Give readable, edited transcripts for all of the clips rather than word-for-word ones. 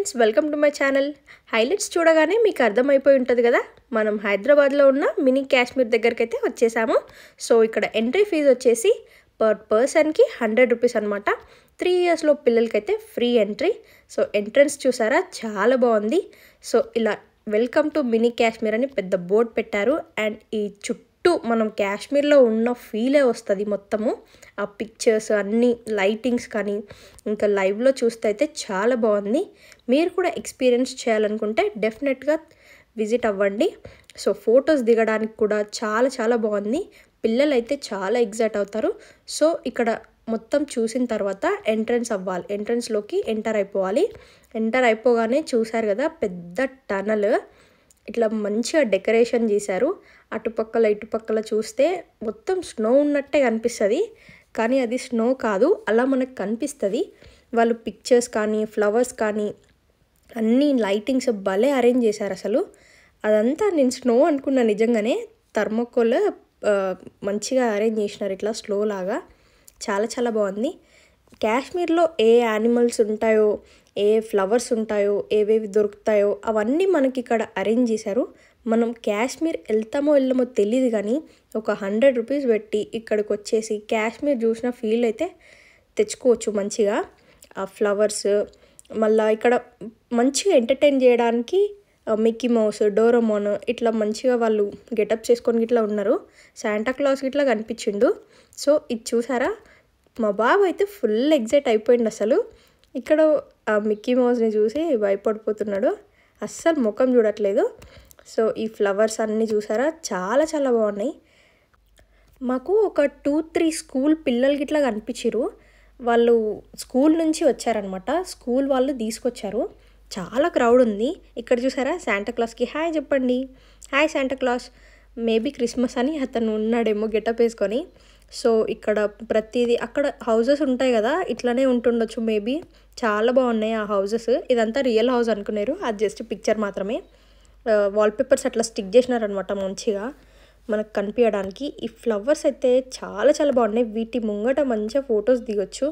Friends, welcome to my channel. Highlights చూడగానే మీకు అర్థమైపోయి ఉంటుంది కదా, మనం హైదరాబాద్లో ఉన్న మినీ కాశ్మీర్ దగ్గరికి అయితే వచ్చేసాము. సో ఇక్కడ ఎంట్రీ ఫీజు వచ్చేసి పర్ పర్సన్కి 100 రూపీస్ అనమాట. 3 ఇయర్స్లో పిల్లలకైతే ఫ్రీ ఎంట్రీ. సో ఎంట్రన్స్ చూసారా, చాలా బాగుంది. సో ఇలా వెల్కమ్ టు మినీ కాశ్మీర్ అని పెద్ద బోర్డు పెట్టారు. అండ్ ఈ చుట్టూ మనం కాశ్మీర్లో ఉన్న ఫీలే వస్తుంది మొత్తము. ఆ పిక్చర్స్ అన్నీ, లైటింగ్స్ కానీ ఇంకా లైవ్లో చూస్తే అయితే చాలా బాగుంది. మీరు కూడా ఎక్స్పీరియన్స్ చేయాలనుకుంటే డెఫినెట్గా విజిట్ అవ్వండి. సో ఫొటోస్ దిగడానికి కూడా చాలా చాలా బాగుంది. పిల్లలు అయితే చాలా ఎగ్జైట్ అవుతారు. సో ఇక్కడ మొత్తం చూసిన తర్వాత ఎంట్రన్స్ అవ్వాలి, ఎంట్రన్స్లోకి ఎంటర్ అయిపోవాలి. ఎంటర్ అయిపోగానే చూసారు కదా, పెద్ద టనల్ ఇట్లా మంచిగా డెకరేషన్ చేశారు. అటుపక్కల ఇటుపక్కల చూస్తే మొత్తం స్నో ఉన్నట్టే కనిపిస్తుంది, కానీ అది స్నో కాదు, అలా మనకు కనిపిస్తుంది. వాళ్ళు పిక్చర్స్ కానీ ఫ్లవర్స్ కానీ అన్నీ లైటింగ్స్ భలే అరేంజ్ చేశారు. అసలు అదంతా నేను స్నో అనుకున్నా, నిజంగానే థర్మోకోల్ మంచిగా అరేంజ్ చేసినారు ఇట్లా స్లో లాగా. చాలా చాలా బాగుంది. కాశ్మీర్లో ఏ యానిమల్స్ ఉంటాయో, ఏ ఫ్లవర్స్ ఉంటాయో, ఏవేవి దొరుకుతాయో అవన్నీ మనకి ఇక్కడ అరేంజ్ చేశారు. మనం కాశ్మీర్ వెళ్తామో వెళ్ళమో తెలియదు, కానీ ఒక 100 రూపీస్ పెట్టి ఇక్కడికి వచ్చేసి కాశ్మీర్ చూసిన ఫీల్ అయితే తెచ్చుకోవచ్చు మంచిగా. ఆ ఫ్లవర్స్, మళ్ళీ ఇక్కడ మంచిగా ఎంటర్టైన్ చేయడానికి మిక్కీ మౌస్, డోరోమోన్ ఇట్లా మంచిగా వాళ్ళు గెటప్ చేసుకొని ఇట్లా ఉన్నారు. శాంటాక్లాస్ ఇట్లా కనిపించిండు. సో ఇది చూసారా, మా బాబు అయితే ఫుల్ ఎగ్జైట్ అయిపోయింది. అసలు ఇక్కడ ఆ మిక్కీ మౌస్ని చూసి భయపడిపోతున్నాడు, అస్సలు ముఖం చూడట్లేదు. సో ఈ ఫ్లవర్స్ అన్నీ చూసారా, చాలా చాలా బాగున్నాయి. మాకు ఒక 2-3 స్కూల్ పిల్లలకి ఇట్లా కనిపించారు. వాళ్ళు స్కూల్ నుంచి వచ్చారనమాట, స్కూల్ వాళ్ళు తీసుకొచ్చారు. చాలా క్రౌడ్ ఉంది. ఇక్కడ చూసారా, శాంటాక్లాస్కి హాయ్ చెప్పండి, హాయ్ శాంటాక్లాస్. మేబీ క్రిస్మస్ అని అతను ఉన్నాడేమో గెటప్ వేసుకొని. సో ఇక్కడ ప్రతిదీ, అక్కడ హౌజెస్ ఉంటాయి కదా, ఇట్లానే ఉంటుండొచ్చు మేబీ. చాలా బాగున్నాయి ఆ హౌజెస్. ఇదంతా రియల్ హౌస్ అనుకున్నారు, అది జస్ట్ పిక్చర్ మాత్రమే. వాల్పేపర్స్ అట్లా స్టిక్ చేసినారనమాట మంచిగా మనకు కనిపించడానికి. ఈ ఫ్లవర్స్ అయితే చాలా చాలా బాగున్నాయి. వీటి ముంగట మంచిగా ఫొటోస్ దిగొచ్చు,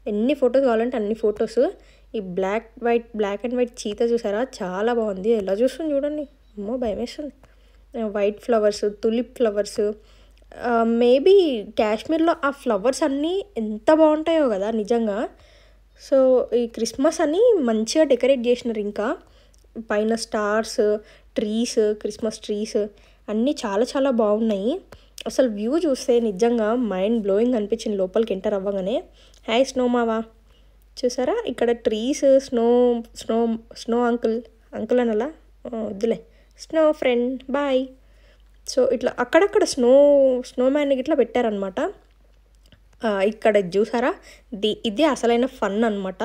ఎన్ని ఫొటోస్ కావాలంటే అన్ని ఫొటోస్. ఈ బ్లాక్ అండ్ వైట్ చీత చూసారా, చాలా బాగుంది. ఎలా చూస్తుంది చూడండి, అమ్మో భయం వేస్తుంది. White flowers, tulip flowers. Maybe కాశ్మీర్లో ఆ ఫ్లవర్స్ అన్నీ ఎంత బాగుంటాయో కదా నిజంగా. సో ఈ క్రిస్మస్ అని మంచిగా డెకరేట్ చేసినారు. ఇంకా పైన స్టార్స్, ట్రీస్, క్రిస్మస్ ట్రీస్ అన్నీ చాలా చాలా బాగున్నాయి. అసలు వ్యూ చూస్తే నిజంగా మైండ్ బ్లోయింగ్ అనిపించింది లోపలికి ఎంటర్ అవ్వగానే. హాయ్ స్నో మావా. చూసారా ఇక్కడ trees, snow snow snow uncle అనలా, వద్దులే, స్నో ఫ్రెండ్ బాయ్. సో ఇట్లా అక్కడక్కడ స్నో మ్యాన్ ఇట్లా పెట్టారనమాట. ఇక్కడ చూసారా, ఇది అసలైన ఫన్ అనమాట.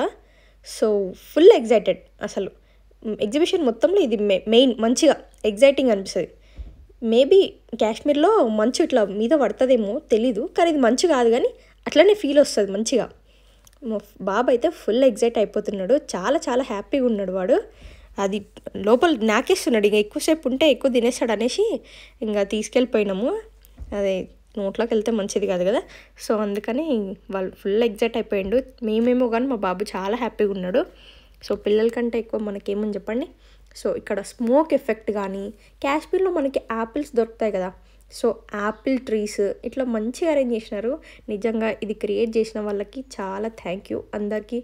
So full excited. అసలు ఎగ్జిబిషన్ మొత్తంలో ఇది మెయిన్ మంచిగా ఎగ్జైటింగ్ అనిపిస్తుంది. మేబీ కాశ్మీర్లో మంచు ఇట్లా మీద పడుతుందేమో తెలీదు, కానీ ఇది మంచు కాదు, కానీ అట్లనే ఫీల్ వస్తుంది మంచిగా. మా బాబు అయితే ఫుల్ ఎగ్జైట్ అయిపోతున్నాడు, చాలా చాలా హ్యాపీగా ఉన్నాడు వాడు. అది లోపల నాకేస్తున్నాడు, ఇంకా ఎక్కువసేపు ఉంటే ఎక్కువ తినేస్తాడు అనేసి ఇంకా తీసుకెళ్ళిపోయినాము. అదే నోట్లోకి వెళ్తే మంచిది కాదు కదా. సో అందుకని వాళ్ళు ఫుల్ ఎగ్జైట్ అయిపోయిండు. మేమేమో కానీ మా బాబు చాలా హ్యాపీగా ఉన్నాడు. సో పిల్లల కంటే ఎక్కువ మనకేమని చెప్పండి. సో ఇక్కడ స్మోక్ ఎఫెక్ట్ కానీ, కాశ్మీర్లో మనకి యాపిల్స్ దొరుకుతాయి కదా, సో యాపిల్ ట్రీస్ ఇట్లా మంచిగా అరేంజ్ చేసినారు. నిజంగా ఇది క్రియేట్ చేసిన వాళ్ళకి చాలా థ్యాంక్ యూ అందరికీ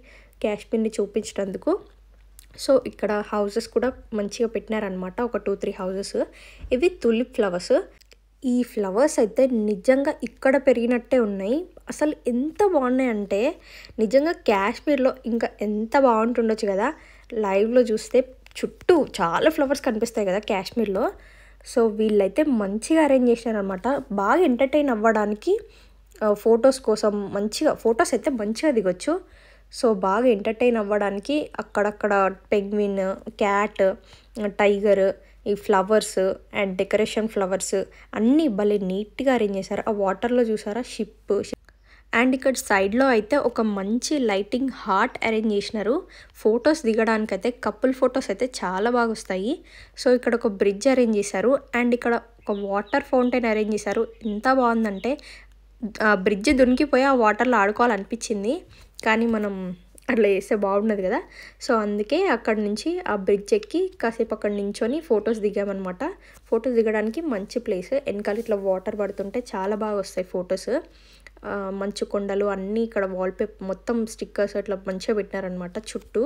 కాశ్మీర్ని చూపించినందుకు. సో ఇక్కడ హౌసెస్ కూడా మంచిగా పెట్టినారనమాట, ఒక 2-3 హౌసెస్. ఇవి తులిప్ ఫ్లవర్స్. ఈ ఫ్లవర్స్ అయితే నిజంగా ఇక్కడ పెరిగినట్టే ఉన్నాయి. అసలు ఎంత బాగున్నాయి అంటే నిజంగా కాశ్మీర్లో ఇంకా ఎంత బాగుంటుండొచ్చు కదా. లైవ్లో చూస్తే చుట్టూ చాలా ఫ్లవర్స్ కనిపిస్తాయి కదా కాశ్మీర్లో. సో వీళ్ళైతే మంచిగా అరేంజ్ చేసినారనమాట, బాగా ఎంటర్టైన్ అవ్వడానికి. ఫొటోస్ కోసం మంచిగా ఫొటోస్ అయితే మంచిగా దిగొచ్చు. సో బాగా ఎంటర్టైన్ అవ్వడానికి అక్కడక్కడ పెంగ్విన్, క్యాట్, టైగర్, ఈ ఫ్లవర్స్ అండ్ డెకరేషన్ ఫ్లవర్స్ అన్నీ భలే నీట్గా అరేంజ్ చేశారు. ఆ వాటర్లో చూసారా షిప్. అండ్ ఇక్కడ సైడ్లో అయితే ఒక మంచి లైటింగ్ హార్ట్ అరేంజ్ చేసినారు. ఫొటోస్ దిగడానికి అయితే కపుల్ ఫొటోస్ అయితే చాలా బాగా వస్తాయి. సో ఇక్కడ ఒక బ్రిడ్జ్ అరేంజ్ చేశారు, అండ్ ఇక్కడ ఒక వాటర్ ఫౌంటైన్ అరేంజ్ చేశారు. ఎంత బాగుందంటే ఆ బ్రిడ్జ్ దునికిపోయి ఆ వాటర్లో ఆడుకోవాలనిపించింది, కానీ మనం అట్లా చేస్తే బాగుండదు కదా. సో అందుకే అక్కడ నుంచి ఆ బ్రిడ్జ్ ఎక్కి కాసేపు అక్కడ నించొని ఫొటోస్ దిగామన్నమాట. ఫొటోస్ దిగడానికి మంచి ప్లేస్. వెనకాల ఇట్లా వాటర్ పడుతుంటే చాలా బాగా వస్తాయి ఫొటోస్. మంచు కొండలు అన్నీ ఇక్కడ వాల్పేపర్ మొత్తం స్టిక్కర్స్ ఇట్లా మంచిగా పెట్టినారనమాట. చుట్టూ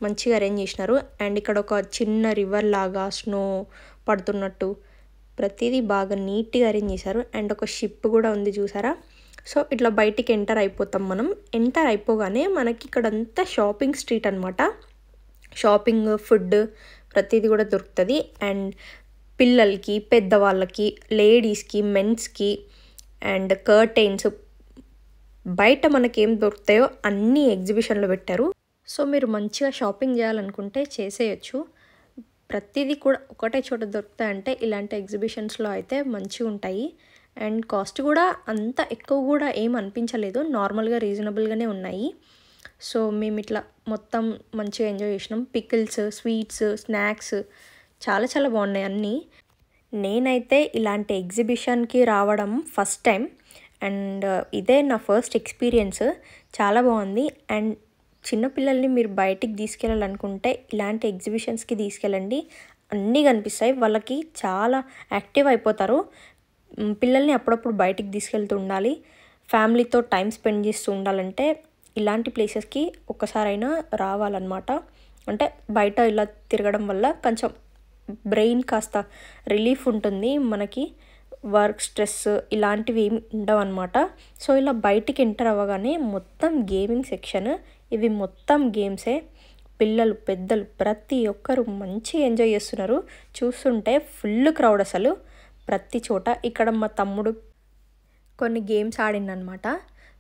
మంచిగా అరేంజ్ చేసినారు. అండ్ ఇక్కడ ఒక చిన్న రివర్ లాగా స్నో పడుతున్నట్టు ప్రతిదీ బాగా నీట్గా అరేంజ్ చేశారు. అండ్ ఒక షిప్ కూడా ఉంది చూసారా. సో ఇట్లా బయటికి ఎంటర్ అయిపోతాం మనం. ఎంటర్ అయిపోగానే మనకి ఇక్కడంతా షాపింగ్ స్ట్రీట్ అనమాట. షాపింగ్, ఫుడ్ ప్రతిదీ కూడా దొరుకుతుంది. అండ్ పిల్లలకి, పెద్దవాళ్ళకి, లేడీస్కి, మెన్స్కి అండ్ కర్టైన్స్ బయట మనకేం దొరుకుతాయో అన్నీ ఎగ్జిబిషన్లో పెట్టారు. సో మీరు మంచిగా షాపింగ్ చేయాలనుకుంటే చేసేయచ్చు. ప్రతిదీ కూడా ఒకటే చోట దొరుకుతాయంటే ఇలాంటి ఎగ్జిబిషన్స్లో అయితే మంచిగా ఉంటాయి. అండ్ కాస్ట్ కూడా అంత ఎక్కువ కూడా ఏం అనిపించలేదు, నార్మల్గా రీజనబుల్గానే ఉన్నాయి. సో మేము ఇట్లా మొత్తం మంచిగా ఎంజాయ్ చేసినాం. పికిల్స్, స్వీట్స్, స్నాక్స్ చాలా చాలా బాగున్నాయి అన్నీ. నేనైతే ఇలాంటి ఎగ్జిబిషన్కి రావడం ఫస్ట్ టైం. అండ్ ఇదే నా ఫస్ట్ ఎక్స్పీరియన్స్. చాలా బాగుంది. అండ్ చిన్నపిల్లల్ని మీరు బయటికి తీసుకెళ్ళాలనుకుంటే ఇలాంటి ఎగ్జిబిషన్స్కి తీసుకెళ్ళండి. అన్నీ కనిపిస్తాయి. వాళ్ళకి చాలా యాక్టివ్ అయిపోతారు. పిల్లల్ని అప్పుడప్పుడు బయటికి తీసుకెళ్తూ ఉండాలి. ఫ్యామిలీతో టైం స్పెండ్ చేస్తూ ఉండాలంటే ఇలాంటి ప్లేసెస్కి ఒక్కసారైనా రావాలన్నమాట. అంటే బయట ఇలా తిరగడం వల్ల కొంచెం బ్రెయిన్ కాస్త రిలీఫ్ ఉంటుంది. మనకి వర్క్ స్ట్రెస్ ఇలాంటివి ఏమి ఉండవు అనమాట. సో ఇలా బయటికి ఎంటర్ అవ్వగానే మొత్తం గేమింగ్ సెక్షన్. ఇవి మొత్తం గేమ్సే. పిల్లలు, పెద్దలు ప్రతి ఒక్కరు మంచిగా ఎంజాయ్ చేస్తున్నారు. చూస్తుంటే ఫుల్ క్రౌడ్ అసలు ప్రతి చోట. ఇక్కడ మా తమ్ముడు కొన్ని గేమ్స్ ఆడిందనమాట.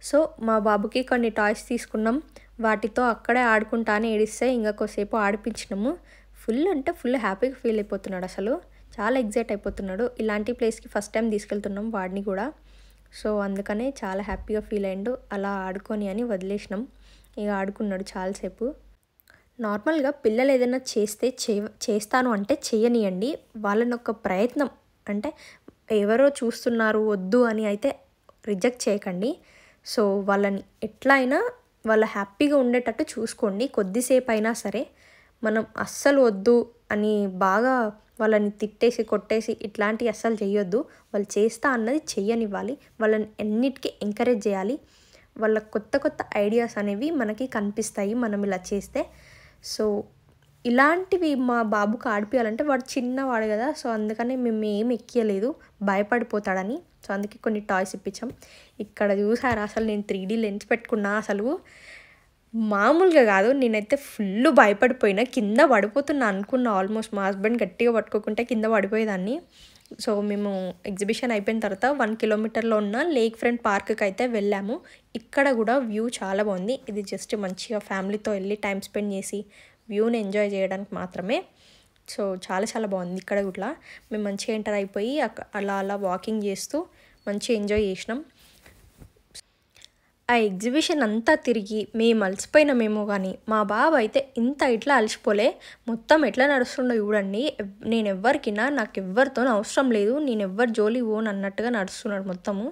సో మా బాబుకి కొన్ని టాయ్స్ తీసుకున్నాం. వాటితో అక్కడే ఆడుకుంటా అని ఏడిస్తే ఇంకా కొద్దిసేపు ఆడిపించినాము. ఫుల్ అంటే ఫుల్ హ్యాపీగా ఫీల్ అయిపోతున్నాడు అసలు. చాలా ఎగ్జైట్ అయిపోతున్నాడు. ఇలాంటి ప్లేస్కి ఫస్ట్ టైం తీసుకెళ్తున్నాం వాడిని కూడా. సో అందుకనే చాలా హ్యాపీగా ఫీల్ అయ్యిండు. అలా ఆడుకొని అని వదిలేసినాం. ఇక ఆడుకున్నాడు చాలాసేపు. నార్మల్గా పిల్లలు ఏదైనా చేస్తాను అంటే చేయనియండి. వాళ్ళని ఒక ప్రయత్నం అంటే ఎవరో చూస్తున్నారు వద్దు అని అయితే రిజెక్ట్ చేయకండి. సో వాళ్ళని ఎట్లా అయినా వాళ్ళ హ్యాపీగా ఉండేటట్టు చూసుకోండి. కొద్దిసేపు అయినా సరే మనం అస్సలు వద్దు అని బాగా వాళ్ళని తిట్టేసి కొట్టేసి ఇట్లాంటివి అస్సలు చేయొద్దు. వాళ్ళు చేస్తా అన్నది చెయ్యనివ్వాలి. వాళ్ళని ఎన్నిటికీ ఎంకరేజ్ చేయాలి. వాళ్ళ కొత్త కొత్త ఐడియాస్ అనేవి మనకి కనిపిస్తాయి మనం ఇలా చేస్తే. సో ఇలాంటివి మా బాబుకి ఆడిపియాలంటే వాడు చిన్నవాడు కదా. సో అందుకని మేము ఏం ఎక్కియలేదు, భయపడిపోతాడని. సో అందుకే కొన్ని టాయ్స్ ఇప్పించాం. ఇక్కడ చూసారా అసలు నేను 3D లెన్స్ పెట్టుకున్నా. అసలు మామూలుగా కాదు. నేనైతే ఫుల్ భయపడిపోయినా, కింద పడిపోతున్నా అనుకున్నా ఆల్మోస్ట్. మా హస్బెండ్ గట్టిగా పట్టుకోకుంటే కింద పడిపోయేదాన్ని. సో మేము ఎగ్జిబిషన్ అయిపోయిన తర్వాత 1 కిలోమీటర్లో ఉన్న లేక్ ఫ్రంట్ పార్క్కి అయితే వెళ్ళాము. ఇక్కడ కూడా వ్యూ చాలా బాగుంది. ఇది జస్ట్ మంచిగా ఫ్యామిలీతో వెళ్ళి టైం స్పెండ్ చేసి వ్యూని ఎంజాయ్ చేయడానికి మాత్రమే. సో చాలా చాలా బాగుంది. ఇక్కడ కూడా మేము మంచిగా ఎంటర్ అయిపోయి అలా అలా వాకింగ్ చేస్తూ మంచిగా ఎంజాయ్ చేసినాం. ఆ ఎగ్జిబిషన్ అంతా తిరిగి మేము అలసిపోయినామేమో కానీ మా బాబు అయితే ఇంత ఇట్లా అలసిపోలే. మొత్తం ఎట్లా నడుస్తుండో చూడండి. నేను ఎవ్వరికినా నాకు ఎవ్వరితో అవసరం లేదు, నేను ఎవ్వరి జోలి ఓన్ అన్నట్టుగా నడుస్తున్నాడు మొత్తము.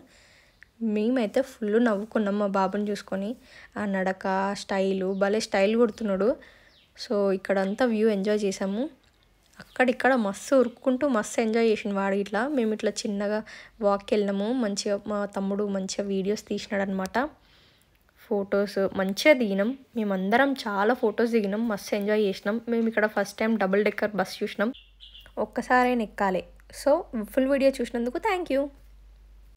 మేమైతే ఫుల్ నవ్వుకున్నాం మా బాబుని చూసుకొని. ఆ నడక, స్టైలు భలే స్టైల్ కొడుతున్నాడు. సో ఇక్కడంతా వ్యూ ఎంజాయ్ చేసాము. అక్కడిక్కడ మస్తు ఉరుక్కుంటూ మస్తు ఎంజాయ్ చేసిన వాడు. ఇట్లా మేము ఇట్లా చిన్నగా వాక్కి వెళ్ళినాము. మంచిగా మా తమ్ముడు మంచిగా వీడియోస్ తీసినాడు అనమాట. ఫొటోస్ మంచిగా దిగినాం. మేమందరం చాలా ఫొటోస్ దిగినాం. మస్తు ఎంజాయ్ చేసినాం. మేము ఇక్కడ first time double decker bus చూసినాం. ఒక్కసారైనా ఎక్కాలి. సో ఫుల్ వీడియో చూసినందుకు థ్యాంక్ యూ.